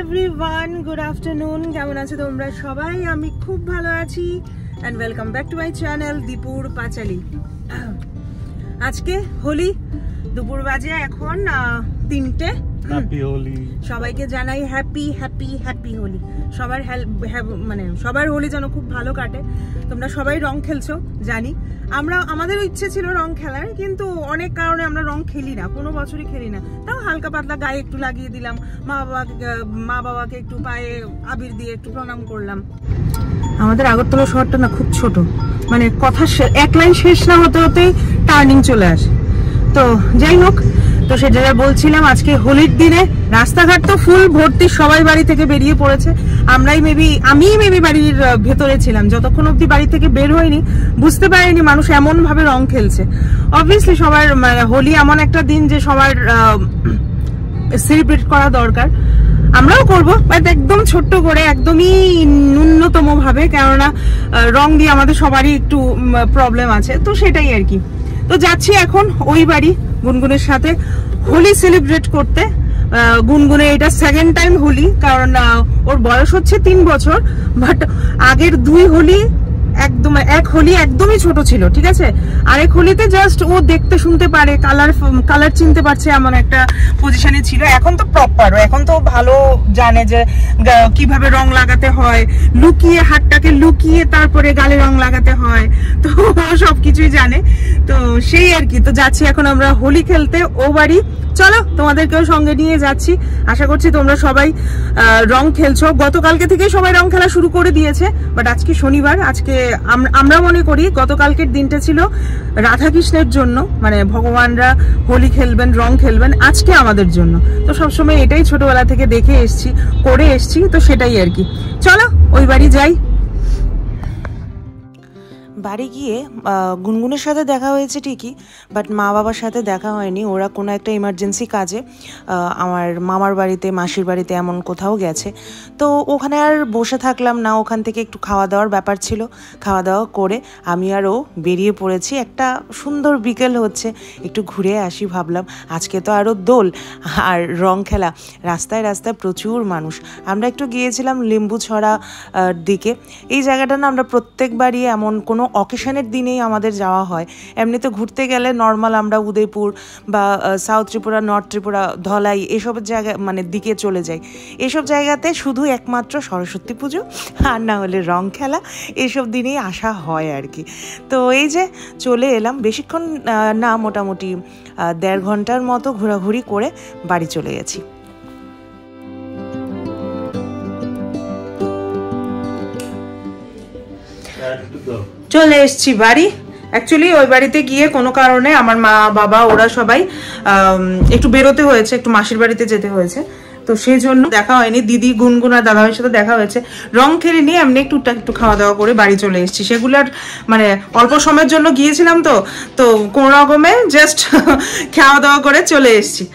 Everyone, good afternoon. কেমন আছো তোমরা সবাই? আমি খুব ভালো আছি and welcome back to my channel দীপুর পাঁচালী। আজকে হোলি, দুপুর বাজে এখন 3টে। হ্যাপি হোলি সবাইকে জানাই হ্যাপি হ্যাপি হ্যাপি হোলি। সবার মানে সবার হোলি যেন খুব ভালো কাটে। তোমরা সবাই রং খেলছো জানি, আমাদেরও ইচ্ছে ছিল রং খেলার, কিন্তু অনেক কারণে আমরা রং খেলি না, কোনো বছরই খেলি না। তাও হালকা পাতলা গায়ে একটু লাগিয়ে দিলাম, মা বাবাকে একটু পায়ে আবির দিয়ে একটু প্রণাম করলাম। আমাদের আগরতলা শহরটা না খুব ছোট, মানে কথা এক লাইন শেষ না হতে হতেই টার্নিং চলে আসে। তো যাই হোক, তো সেটা বলছিলাম, আজকে হোলির দিনে রাস্তাঘাট তো ফুল ভর্তি, সবাই বাড়ি থেকে বেরিয়ে পড়েছে। আমি মেবি বাড়ির ভেতরে ছিলাম, যতক্ষণ অব্দি বাড়ি থেকে বের হয়নি বুঝতে পারিনি মানুষ এমন ভাবে রং খেলছে। অবভিয়াসলি সবার হোলি এমন একটা দিন যে সবার সেলিব্রেট করা দরকার, আমরাও করবো, বাট একদম ছোট্ট করে, একদমই ন্যূনতম ভাবে, কেননা রং দিয়ে আমাদের সবারই একটু প্রবলেম আছে, তো সেটাই আর কি। তো যাচ্ছি এখন ওই বাড়ি গুনগুনের সাথে হোলি সেলিব্রেট করতে। গুনগুনে এটা সেকেন্ড টাইম হোলি, কারণ ওর বয়স হচ্ছে 3 বছর, বাট আগের 2 হোলি এক হোলি একদমই ছোট ছিল, ঠিক আছে। আরেক হোলিতে জাস্ট ও দেখতে শুনতে পারে, কালার চিনতে পারছে, এমন একটা পজিশনে ছিল। এখন তো প্রপার, এখন তো ভালো জানে যে কিভাবে রং লাগাতে হয়, লুকিয়ে হাতটাকে লুকিয়ে তারপরে গালে রং লাগাতে হয়, তো সবকিছুই জানে। তো সেই আর কি। তো যাচ্ছি এখন আমরা হোলি খেলতে ও বাড়ি। চলো তোমাদেরকেও সঙ্গে নিয়ে যাচ্ছি। আশা করছি তোমরা সবাই রং খেলছো। গতকালকে থেকে সবাই রং খেলা শুরু করে দিয়েছে, বাট আজকে শনিবার। আজকে আমরা মনে করি গতকালকের দিনটা ছিল রাধাকৃষ্ণের জন্য, মানে ভগবানরা হোলি খেলবেন, রং খেলবেন, আজকে আমাদের জন্য। তো সবসময় এটাই ছোটবেলা থেকে দেখে এসছি, করে এসছি, তো সেটাই আর কি। চলো ওই বাড়ি যাই। বাড়ি গিয়ে গুনগুনের সাথে দেখা হয়েছে ঠিকই, বাট মা বাবার সাথে দেখা হয়নি। ওরা কোনো একটা ইমার্জেন্সি কাজে আমার মামার বাড়িতে, মাসির বাড়িতে এমন কোথাও গেছে। তো ওখানে আর বসে থাকলাম না, ওখান থেকে একটু খাওয়া দাওয়ার ব্যাপার ছিল। খাওয়া দাওয়া করে আমি আর ও বেরিয়ে পড়েছি। একটা সুন্দর বিকেল হচ্ছে, একটু ঘুরে আসি ভাবলাম। আজকে তো আরও দোল আর রং খেলা, রাস্তায় রাস্তায় প্রচুর মানুষ। আমরা একটু গিয়েছিলাম লেম্বুছড়া দিকে। এই জায়গাটা না আমরা প্রত্যেকবারই এমন কোনো অকেশনের দিনেই আমাদের যাওয়া হয়। এমনিতে ঘুরতে গেলে নর্মাল আমরা উদয়পুর বা সাউথ ত্রিপুরা, নর্থ ত্রিপুরা, ধলাই এসব জায়গা মানে দিকে চলে যাই। এসব জায়গাতে শুধু একমাত্র সরস্বতী পুজো আর না হলে রং খেলা, এসব দিনেই আসা হয় আর কি। তো এই যে চলে এলাম, বেশিক্ষণ না, মোটামুটি 1.5 ঘন্টার মতো ঘোরাঘুরি করে বাড়ি চলে গেছি। চলে এসছি বাড়ি। অ্যাকচুয়ালি ওই বাড়িতে গিয়ে কোনো কারণে আমার মা বাবা ওরা সবাই একটু বেরোতে হয়েছে, একটু মাসির বাড়িতে যেতে হয়েছে, তো সেই জন্য দেখা হয়নি। দিদি, গুনগুন আর দাদাভাইয়ের সাথে দেখা হয়েছে, রং খেলে নিয়ে এমনি একটু খাওয়া দাওয়া করে বাড়ি চলে এসেছি। সেগুলোর মানে অল্প সময়ের জন্য গিয়েছিলাম, তো কোনো রকমে জাস্ট খাওয়া দাওয়া করে চলে এসেছি।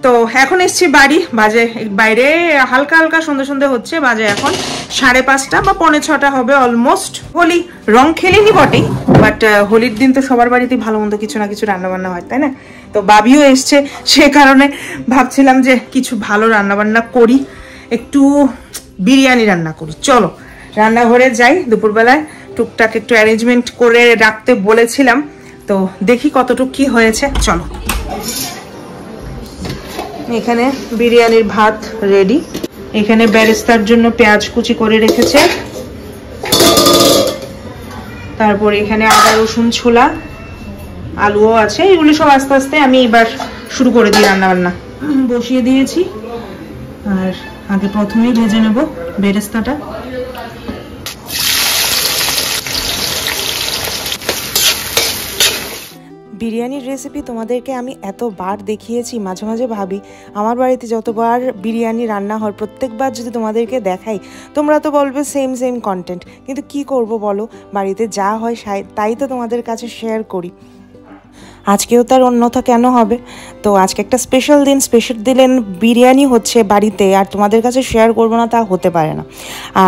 তো এখন এসছি বাড়ি, বাজে বাইরে হালকা হালকা সন্ধে হচ্ছে, বাজে এখন 5:30 বা 5:45 হবে অলমোস্ট। হোলি রং খেলিনি বটেই, বাট হোলির দিন তো সবার বাড়িতেই ভালো মন্দ কিছু না কিছু রান্নাবান্না হয়, তাই না? তো বাবিও এসছে, সে কারণে ভাবছিলাম যে কিছু ভালো রান্নাবান্না করি, একটু বিরিয়ানি রান্না করি। চলো রান্নাঘরে যাই। দুপুরবেলায় টুকটাক একটু অ্যারেঞ্জমেন্ট করে রাখতে বলেছিলাম, তো দেখি কতটুকু কি হয়েছে। চলো, এখানে বিরিয়ানির ভাত রেডি। এখানে বেরেস্তার জন্য পেঁয়াজ কুচি করে রেখেছে, তারপর এখানে আদা রসুন ছোলা, আলুও আছে। এগুলো সব আস্তে আস্তে আমি এবার শুরু করে দিই, রান্না বান্না বসিয়ে দিয়েছি। আর আগে প্রথমেই ভেজে নেব বেরেস্তাটা। বিরিয়ানির রেসিপি তোমাদেরকে আমি এতবার দেখিয়েছি, মাঝে মাঝে ভাবি আমার বাড়িতে যতবার বিরিয়ানি রান্না হয় প্রত্যেকবার যদি তোমাদেরকে দেখাই তোমরা তো বলবে সেম কন্টেন্ট, কিন্তু কি করব বলো, বাড়িতে যা হয় তাই তো তোমাদের কাছে শেয়ার করি। আজকেও তার অন্যথা কেন হবে। তো আজকে একটা স্পেশাল দিন বিরিয়ানি হচ্ছে বাড়িতে, আর তোমাদের কাছে শেয়ার করবো না তা হতে পারে না।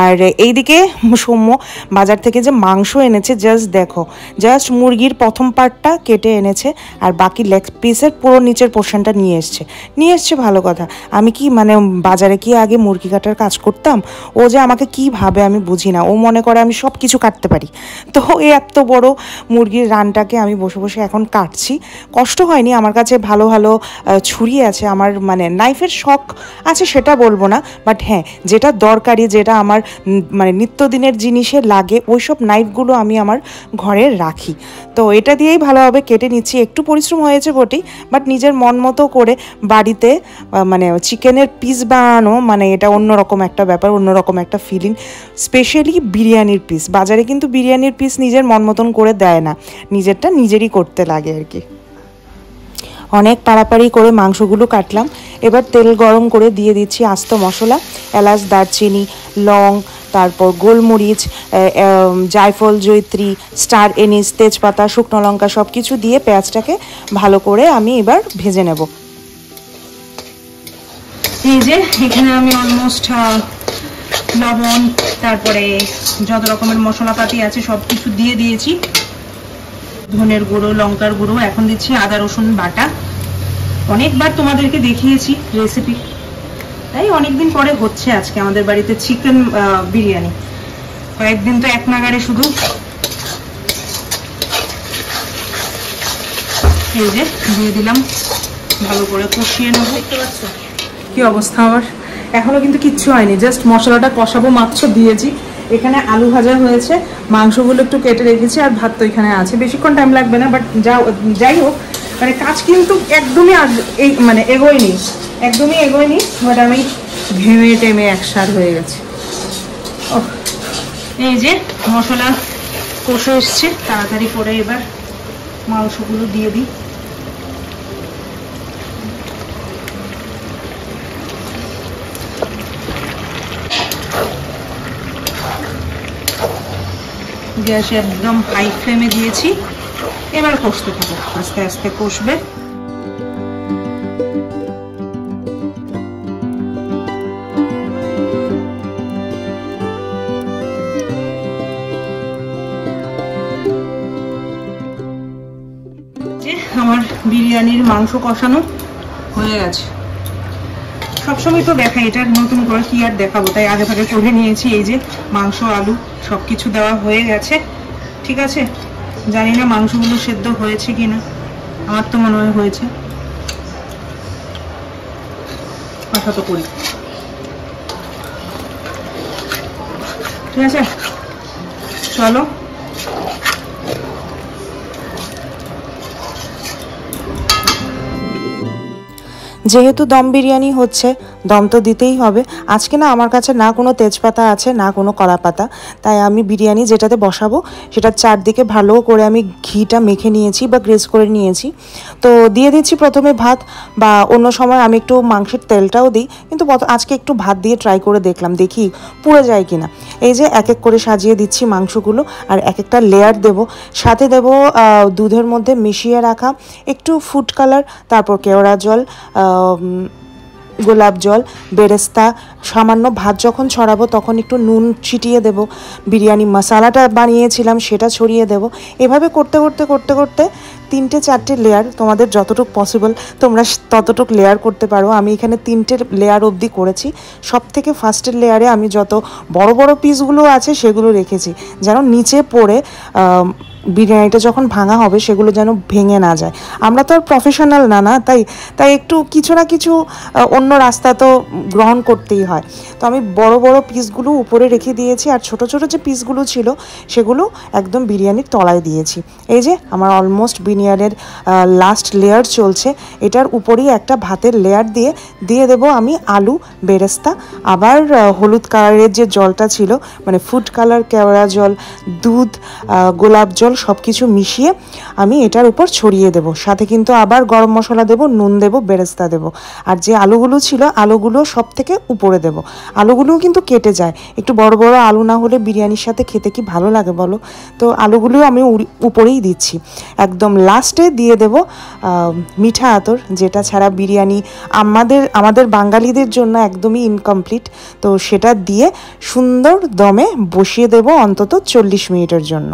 আর এইদিকে সৌম্য বাজার থেকে যে মাংস এনেছে, জাস্ট দেখো, জাস্ট মুরগির প্রথম পার্টটা কেটে এনেছে আর বাকি লেগ পিসের পুরো নিচের পোর্শনটা নিয়ে এসছে ভালো কথা। আমি কি মানে বাজারে কি আগে মুরগি কাটার কাজ করতাম? ও যে আমাকে কি ভাবে আমি বুঝি না, ও মনে করে আমি সব কিছু কাটতে পারি। তো এই এত বড় মুরগির রানটাকে আমি বসে বসে এখন কাটছি। কষ্ট হয়নি, আমার কাছে ভালো ভালো ছুরি আছে, আমার মানে নাইফের শখ আছে সেটা বলবো না, বাট হ্যাঁ যেটা দরকারি, যেটা আমার মানে নিত্যদিনের জিনিসে লাগে, ওইসব নাইফগুলো আমি আমার ঘরে রাখি। তো এটা দিয়েই ভালোভাবে কেটে নিচ্ছি। একটু পরিশ্রম হয়েছে বটেই, বাট নিজের মন মতো করে বাড়িতে মানে চিকেনের পিস বানানো মানে এটা অন্যরকম একটা ব্যাপার, অন্যরকম একটা ফিলিং। স্পেশালি বিরিয়ানির পিস, বাজারে কিন্তু বিরিয়ানির পিস নিজের মন মতন করে দেয় না, নিজেরটা নিজেরই করতে লাগে আর কি। অনেক পাড়াপাড়ি করে মাংসগুলো কাটলাম। এবার তেল গরম করে দিয়ে দিচ্ছি আস্ত মশলা, এলাচ, দারচিনি, লং, তারপর গোলমরিচ, জায়ফল, জয়িত্রী, স্টার এনিস, তেজপাতা, শুকনো লঙ্কা সব কিছু দিয়ে পেঁয়াজটাকে ভালো করে আমি এবার ভেজে নেব। এই যে এখানে আমি অলমোস্ট লবণ, তারপরে যত রকমের মশলাপাতি আছে সব কিছু দিয়ে দিয়েছি, ধনের গুঁড়ো, লঙ্কার গুঁড়ো, এখন দিচ্ছি আদা রসুন বাটা। অনেকবার তোমাদেরকে দেখিয়েছি রেসিপি, তাই অনেকদিন পরে হচ্ছে আজকে আমাদের বাড়িতে চিকেন বিরিয়ানি। কয়েকদিন তো এক নাগারে শুধু। এই যে দিয়ে দিলাম, ভালো করে কষিয়ে নেবো। দেখতে পাচ্ছ কি অবস্থা আমার? এখনো কিন্তু কিচ্ছু হয়নি, জাস্ট মশলাটা কষাবো মাত্র দিয়েছি। এখানে আলু ভাজা হয়েছে, মাংসগুলো একটু কেটে রেখেছি, আর ভাত তো এখানে আছে। বেশিক্ষণ টাইম লাগবে না, বাট যাই হোক মানে কাজ কিন্তু একদমই মানে এগোয়নি, বাট আমি ঘেমে টেমে একসার হয়ে গেছে। ও এই যে মশলা কষে এসছে, তাড়াতাড়ি করে এবার মাংসগুলো দিয়ে দিই। গ্যাস একদম হাই ফ্লেমে দিয়েছি, এবার কষতে থাকো, আস্তে আস্তে কষবে। আমার বিরিয়ানির মাংস কষানো হয়ে গেছে। সবসময় তো দেখাই, এটা নতুন করে কি আর দেখাবো, তাই আগে ভাগে করে নিয়েছি। এই যে মাংস, আলু সবকিছু দেওয়া হয়ে গেছে, ঠিক আছে। জানি না মাংসগুলো সেদ্ধ হয়েছে কিনা, আমার তো মনে হয় হয়েছে। কথা তো করি, ঠিক আছে, চলো। যেহেতু দম বিরিয়ানি হচ্ছে, দম তো দিতেই হবে। আজকে না আমার কাছে না কোনো তেজপাতা আছে, না কোনো কলা পাতা, তাই আমি বিরিয়ানি যেটাতে বসাবো সেটার চারদিকে ভালো করে আমি ঘিটা মেখে নিয়েছি বা গ্রেস করে নিয়েছি। তো দিয়ে দিচ্ছি প্রথমে ভাত, বা অন্য সময় আমি একটু মাংসের তেলটাও দিই, কিন্তু আজকে একটু ভাত দিয়ে ট্রাই করে দেখলাম, দেখি পুড়ে যায় কিনা। এই যে এক এক করে সাজিয়ে দিচ্ছি মাংসগুলো, আর এক একটা লেয়ার দেব। সাথে দেব দুধের মধ্যে মিশিয়ে রাখা একটু ফুড কালার, তারপর কেওড়া জল, গোলাপ জল, বেরেস্তা, সামান্য ভাত যখন ছড়াবো তখন একটু নুন ছিটিয়ে দেব, বিরিয়ানি মশলাটা বানিয়েছিলাম সেটা ছড়িয়ে দেব। এভাবে করতে করতে করতে করতে 3-4টে লেয়ার, তোমাদের যতটুকু পসিবল তোমরা ততটুকু লেয়ার করতে পারো। আমি এখানে 3টে লেয়ার অবধি করেছি। সব থেকে ফার্স্টের লেয়ারে আমি যত বড় বড় পিসগুলো আছে সেগুলো রেখেছি, যেন নিচে পড়ে বিরিয়ানিটা যখন ভাঙা হবে সেগুলো যেন ভেঙে না যায়। আমরা তো আর প্রফেশনাল না, তাই একটু কিছু না কিছু অন্য রাস্তা তো গ্রহণ করতেই হয়। তো আমি বড় বড় পিসগুলো উপরে রেখে দিয়েছি, আর ছোট ছোট যে পিসগুলো ছিল সেগুলো একদম বিরিয়ানির তলায় দিয়েছি। এই যে আমার অলমোস্ট বিরিয়ানির লাস্ট লেয়ার চলছে, এটার উপরেই একটা ভাতের লেয়ার দিয়ে দেবো আমি আলু, বেরেস্তা, আবার হলুদ কালারের যে জলটা ছিল মানে ফুড কালার, কেওড়া জল, দুধ, গোলাপ জল, তেল সব কিছু মিশিয়ে আমি এটার উপর ছড়িয়ে দেব। সাথে কিন্তু আবার গরম মশলা দেব, নুন দেব, বেরেস্তা দেব। আর যে আলুগুলো ছিল আলুগুলো সব থেকে উপরে দেব। আলুগুলোও কিন্তু কেটে যায়, একটু বড় বড় আলু না হলে বিরিয়ানির সাথে খেতে কি ভালো লাগে বলো। তো আলুগুলো আমি উপরেই দিচ্ছি। একদম লাস্টে দিয়ে দেব মিঠা আতর, যেটা ছাড়া বিরিয়ানি আমাদের বাঙালিদের জন্য একদমই ইনকমপ্লিট। তো সেটা দিয়ে সুন্দর দমে বসিয়ে দেব অন্তত 40 মিনিটের জন্য।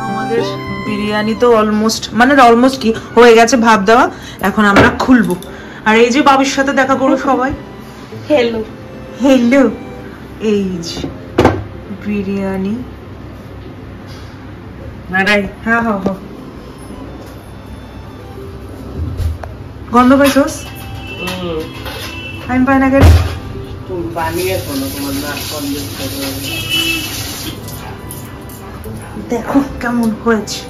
আমাদের বিরিয়ানি তো অলমোস্ট কি হয়ে গেছে ভাব দেওয়া। এখন আমরা খুলবো। আর এই যে বাবির সাথে দেখা করবো সবাই। হেলো হেলো, এই যে বিরিয়ানি। হ্যাঁ হ্যাঁ হ্যাঁ, গন্ধ পাইছোস? আমি পাই না কেন? দেখো কেমন হয়েছে,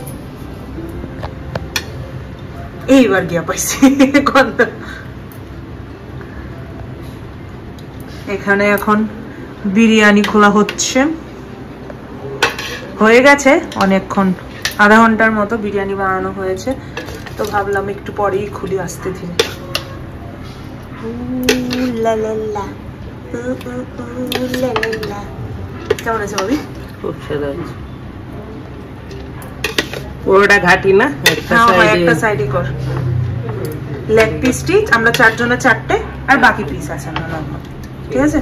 এইবার গিয়া পাইছি গন্ধ। এখানে এখন বিরিয়ানি খোলা হচ্ছে। হয়ে গেছে অনেকক্ষণ, আধা ঘন্টার মতো বিরিয়ানি বানানো হয়েছে। তো ভাবলাম একটু পরেই খুলি আস্তে ধীরে। কেমন আছে ভাবি? খুব সাদা আছে, পুরোটা ঘাটি না, একটা সাইডে কর। লেগ পিসটি আমরা 4 জনের 4টে, আর বাকি পিস আছে না নরমাল। ঠিক আছে,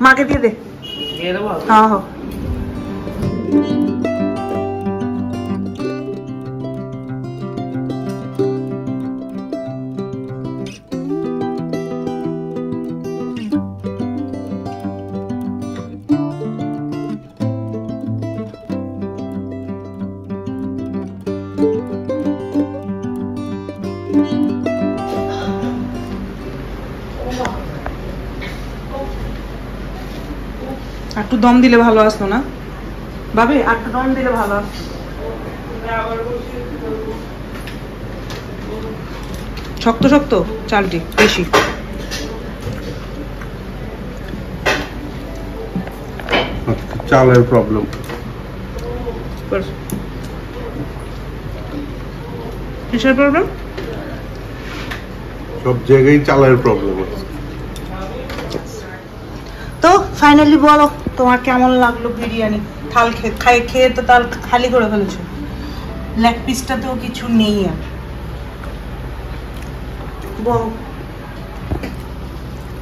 মাকে দিয়ে দে। হ্যাঁ হ্যাঁ। একটু দম দিলে ভালো আসতো না ভাবি, একটু দম দিলে ভালো আসতো। শক্ত শক্ত চালটি বেশি। চালের প্রবলেম, কিসের প্রবলেম? সব জায়গায় চালের প্রবলেম আছে। তো ফাইনালি বলো তোমার কেমন লাগলো বিরিয়ানি? থাল খেয়ে তো তাল খালি করে ফেলেছো, লেগ পিসটাতেও কিছু নেই আর। বলো।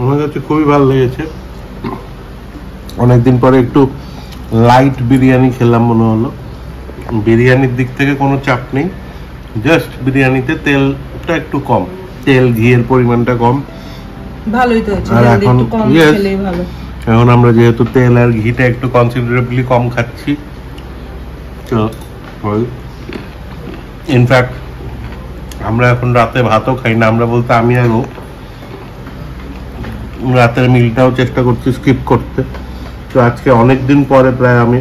আমার কাছে খুবই ভালো লেগেছে। অনেকদিন পরে একটু লাইট বিরিয়ানি খেলাম মনে হলো। বিরিয়ানির দিক থেকে কোনো চাপ নেই, জাস্ট বিরিয়ানিতে তেলটা একটু কম, তেল ঘিয়ের পরিমাণটা কম। ভালোই তো হয়েছে, আর এখন একটু কম খেলেই ভালো। এখন আমরা যেহেতু তেল আর ঘিটা একটু কনসিডারেবলি কম খাচ্ছি, তো ইনফ্যাক্ট আমরা এখন রাতে ভাতও খাই না। আমরা বলতে আমি আরও রাতের মিলটাও চেষ্টা করছি স্কিপ করতে। তো আজকে অনেকদিন পরে প্রায় আমি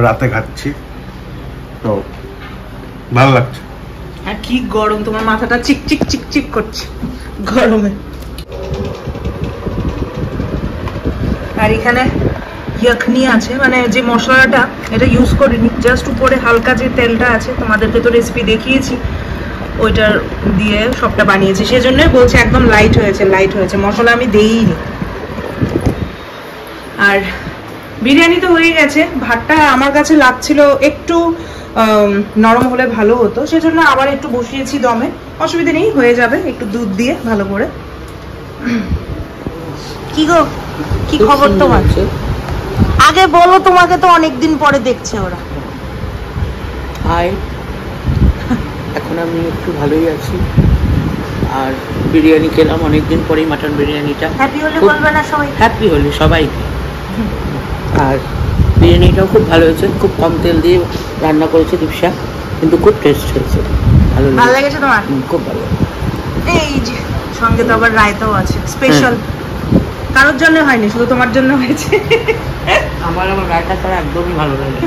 রাতে খাচ্ছি, তো ভালো লাগছে। আর কি গরম, তোমার মাথাটা চিকচিক চিকচিক করছে গরমে। আর এখানে ইয়াখনি আছে, মানে যে মশলাটা এটা ইউজ করিনি, জাস্ট উপরে হালকা যে তেলটা আছে, তোমাদেরকে তো রেসিপি দেখিয়েছি, ওইটার দিয়ে সবটা বানিয়েছি। সেজন্যই বলছি একদম লাইট হয়েছে, মশলা আমি দেইনি। আর বিরিয়ানি তো হয়ে গেছে। ভাতটা আমার কাছে লাগছিল একটু নরম হলে ভালো হতো, সেজন্য আবার একটু বসিয়েছি দমে। অসুবিধা নেই, হয়ে যাবে একটু দুধ দিয়ে ভালো করে। কি গো, কি খবর তোমার? আগে বলো, তোমাকে তো অনেকদিন পরে দেখছে ওরা। হাই, এখন আমি একটু ভালোই আছি। আর বিরিয়ানি খেলাম অনেকদিন পরেই, মাটন বিরিয়ানিটা। হ্যাপি হলে বলবে না সবাই? হ্যাপি হলে সবাই। আর বিরিয়ানিটাও খুব ভালো হয়েছে, খুব কম তেল দিয়ে রান্না করেছে দীপশা, কিন্তু খুব টেস্ট হয়েছে। ভালো লেগেছে তোমার? খুব ভালো। এই যে সঙ্গে তো আবার রায়তাও আছে স্পেশাল। কারোর জন্য হয়নি, শুধু তোমার জন্য হয়েছে। আমার রায়তা ছাড়া একদমই ভালো লাগে।